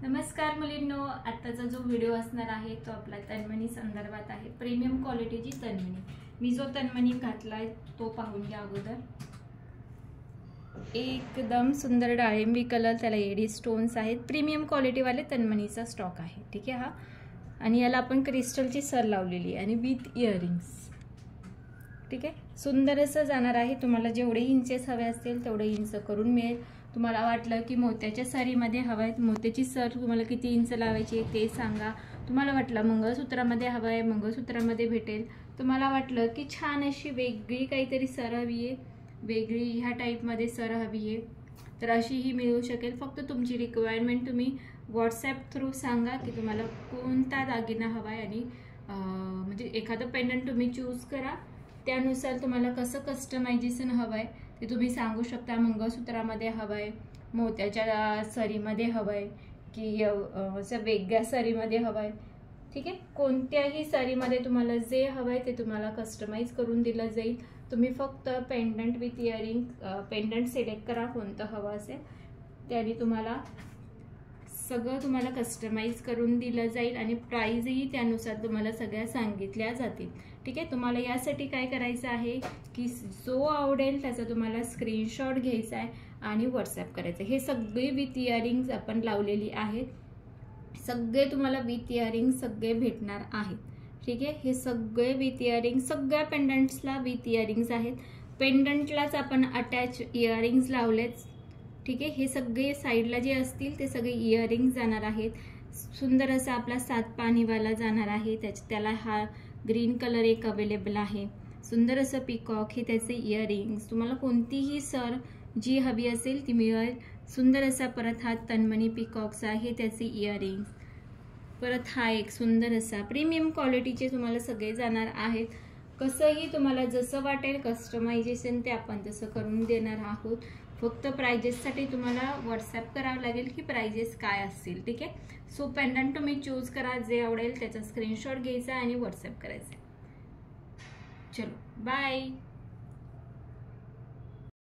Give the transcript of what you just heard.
नमस्कार मुलींनो, आत्ताचा जो व्हिडिओ असणार आहे तो आपला तन्मणी संदर्भात आहे। प्रीमियम क्वालिटीची तन्मणी। मी जो तन्मणी घातलाय तो पाहून घ्या अगोदर। एकदम सुंदर डाळिंबी कलर, त्याला एडी स्टोन्स आहेत। प्रीमियम क्वालिटी वाले तन्मणीचा स्टॉक आहे, ठीक आहे हा। आणि याला आपण क्रिस्टलची सर लावलेली आणि विथ इयरिंग्स, ठीक आहे। सुंदर असं जाणार आहे। तुम्हाला जेवढे इंचेस हवे असतील तेवढे इंच करून मिळेल। तुम्हाला वाटलं की मोत्याच्या सरीमध्ये हवंय, मोत्याची सर तुम्हाला किती इंच लावायची ते सांगा। तुम्हाला वाटलं मंगळसूत्रामध्ये हवंय, मंगळसूत्रामध्ये भेटेल। तुम्हाला वाटलं की छान अशी वेगळी काहीतरी सर हवी आहे, वेगळी ह्या टाईपमध्ये सर हवी आहे, तर अशीही मिळू शकेल। फक्त तुमची रिक्वायरमेंट तुम्ही व्हॉट्सॲप थ्रू सांगा की तुम्हाला कोणता दागिना हवाय आणि म्हणजे एखादं पेंडंट तुम्ही चूज करा। त्यानुसार तुम्हाला कसं कस्टमायझेशन हवंय ते तुम्ही सांगू शकता। मंगळसूत्रामध्ये हवंय, मोत्याच्या सरीमध्ये हवंय की असं वेगळ्या सरीमध्ये हवंय, ठीक आहे। कोणत्याही सरीमध्ये तुम्हाला जे हवंय ते तुम्हाला कस्टमाइज करून दिलं जाईल। तुम्ही फक्त pendant with earring pendant select करा कोणतं हवं असेल, त्याने तुम्हाला सगळं तुम्हाला कस्टमाइज करून दिलं जाईल आणि प्राइसही त्यानुसार तुम्हाला सगळ्या सांगितल्या जातील, ठीक आहे। तुम्हाला यासाठी काय करायचं आहे की जो आवडेल त्याचा तुम्हाला स्क्रीनशॉट घ्यायचा आहे आणि व्हॉट्सॲप करायचं। हे सगळे विथ इयरिंग्स आपण लावलेली आहेत, सगळे तुम्हाला विथ इयरिंग सगळे भेटणार आहेत, ठीक आहे। हे सगळे विथ इयरिंग, सगळ्या पेंडंट्सला विथ इयरिंग्स आहेत। पेंडंटलाच आपण अटॅच इयरिंग्स लावलेत, ठीक आहे। हे सगळे साईडला जे असतील ते सगळे इयरिंग्स जाणार आहेत। सुंदर असा आपला 7 पाणीवाला जाणार आहे, त्याला हा ग्रीन कलर एक अवेलेबल आहे। सुंदर असं पिकॉक हे त्याचे इयरिंग्स, तुम्हाला कोणतीही सर जी हवी असेल ती मिळेल। सुंदर असा परत हा तन्मणी पिकॉक्स आहे, त्याचे इयरिंग्स। परत हा एक सुंदर असा प्रीमियम क्वालिटीचे तुम्हाला सगळे जाणार आहेत। कसंही तुम्हाला जसं वाटेल कस्टमायझेशन ते आपण तसं करून देणार आहोत। फक्त प्राइजेससाठी तुम्हाला व्हॉट्सॲप करावं लागेल की प्राइजेस काय असतील, ठीक आहे। सो पेंडंट तुम्ही चूज करा, जे आवडेल त्याचा स्क्रीनशॉट घ्यायचा आणि व्हॉट्सॲप करायचा। चलो बाय।